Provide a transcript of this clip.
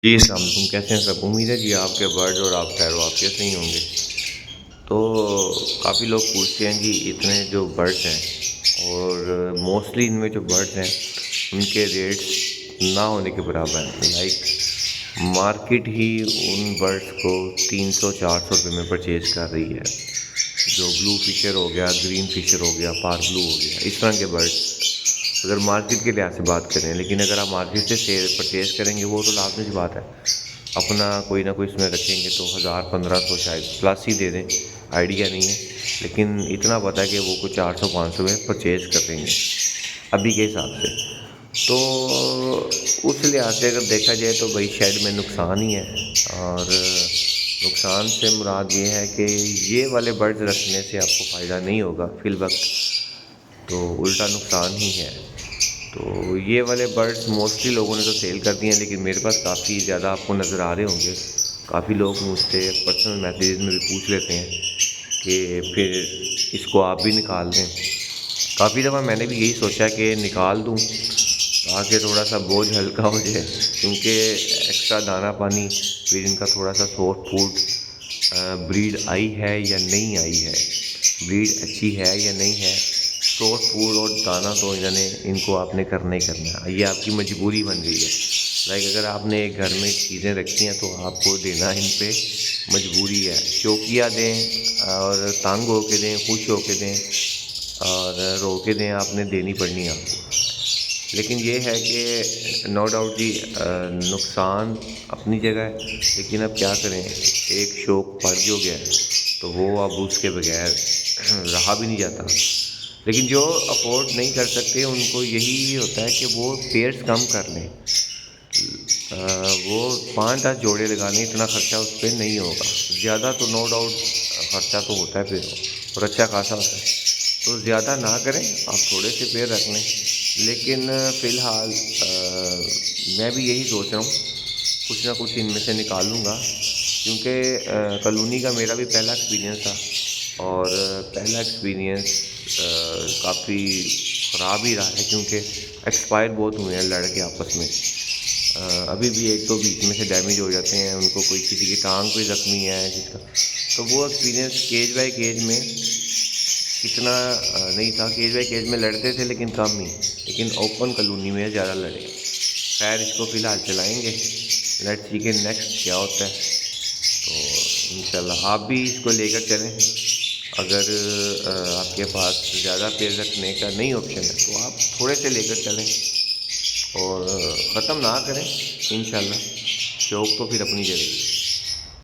جی السلام علیکم، کیسے ہیں سب؟ امید ہے جی آپ کے برڈ اور آپ خیر و عافیت سے ہی ہوں گے۔ تو کافی لوگ پوچھتے ہیں جی اتنے جو برڈس ہیں اور موسٹلی ان میں جو برڈس ہیں ان کے ریٹس نہ ہونے کے برابر ہیں۔ مارکیٹ ہی ان برڈس کو 300 400 روپے میں پرچیز کر رہی ہے۔ جو بلو فشر ہو گیا، گرین فشر ہو گیا، پار بلو ہو گیا، اس طرح کے برڈس اگر مارکیٹ کے لحاظ سے بات کریں، لیکن اگر آپ مارکیٹ سے پرچیز کریں گے وہ تو لازمی سی بات ہے، اپنا کوئی نہ کوئی اس میں رکھیں گے تو 1000 1500 شاید پلس ہی دے دیں، آئیڈیا نہیں ہے، لیکن اتنا پتہ ہے کہ وہ کچھ 400 500 میں پرچیز کر دیں گے ابھی کے حساب سے۔ تو اس لحاظ سے اگر دیکھا جائے تو بھائی شیڈ میں نقصان ہی ہے، اور نقصان سے مراد یہ ہے کہ یہ والے برڈز رکھنے سے آپ کو فائدہ نہیں ہوگا فی الوقت، تو الٹا نقصان ہی ہے۔ تو یہ والے برڈس موسٹلی لوگوں نے تو سیل کر دیے ہیں، لیکن میرے پاس کافی زیادہ آپ کو نظر آ رہے ہوں گے۔ کافی لوگ مجھ سے پرسنل میسیجز میں بھی پوچھ لیتے ہیں کہ پھر اس کو آپ بھی نکال دیں۔ کافی دفعہ میں نے بھی یہی سوچا کہ نکال دوں تاکہ تھوڑا سا بوجھ ہلکا ہو جائے، کیونکہ ایکسٹرا دانہ پانی پھر ان کا تھوڑا سا سافٹ فوڈ، بریڈ آئی ہے یا نہیں آئی ہے، بریڈ اچھی ہے یا نہیں ہے، سافٹ فوڈ اور دانہ تو ان کو آپ نے کرنا ہی کرنا ہے، یہ آپ کی مجبوری بن گئی ہے۔ اگر آپ نے ایک گھر میں چیزیں رکھی ہیں تو آپ کو دینا ان پہ مجبوری ہے، شوقیہ دیں اور تنگ ہو کے دیں، خوش ہو کے دیں اور رو کے دیں، آپ نے دینی پڑنی ہے آپ کو۔ لیکن یہ ہے کہ نو ڈاؤٹ جی نقصان اپنی جگہ ہے، لیکن اب کیا کریں، ایک شوق پڑ جو گیا ہے تو وہ اب اس کے بغیر رہا بھی نہیں جاتا۔ لیکن جو افورڈ نہیں کر سکتے ان کو یہی ہوتا ہے کہ وہ پیئرس کم کر لیں، وہ 5 10 جوڑے لگا لیں، اتنا خرچہ اس پہ نہیں ہوگا زیادہ، تو نو ڈاؤٹ خرچہ تو ہوتا ہے پھر اور اچھا خاصا ہوتا ہے، تو زیادہ نہ کریں، آپ تھوڑے سے پیڑ رکھ لیں۔ لیکن فی الحال میں بھی یہی سوچ رہا ہوں کچھ نہ کچھ ان میں سے نکالوں گا، کیونکہ کالونی کا میرا بھی پہلا ایکسپیرینس تھا، اور پہلا ایکسپیرینس کافی خراب ہی رہا ہے، کیونکہ ایکسپائر بہت ہوئے ہیں لڑکے آپس میں، ابھی بھی ایک دو بیچ میں سے ڈیمیج ہو جاتے ہیں، ان کو کوئی کسی کی ٹانگ کوئی زخمی ہے کسی کا، تو وہ ایکسپیرینس کیج بائی کیج میں اتنا نہیں تھا، کیج بائی کیج میں لڑتے تھے لیکن کم ہی، لیکن اوپن کالونی میں زیادہ لڑے۔ خیر اس کو فی الحال چلائیں گے، لیٹس سی کہ نیکسٹ کیا ہوتا ہے، تو انشاءاللہ آپ بھی اس کو لے کر چلیں۔ اگر آپ کے پاس زیادہ پیڑ رکھنے کا نہیں آپشن ہے تو آپ تھوڑے سے لے کر چلیں اور ختم نہ کریں، انشاءاللہ شوق تو پھر اپنی جگہ۔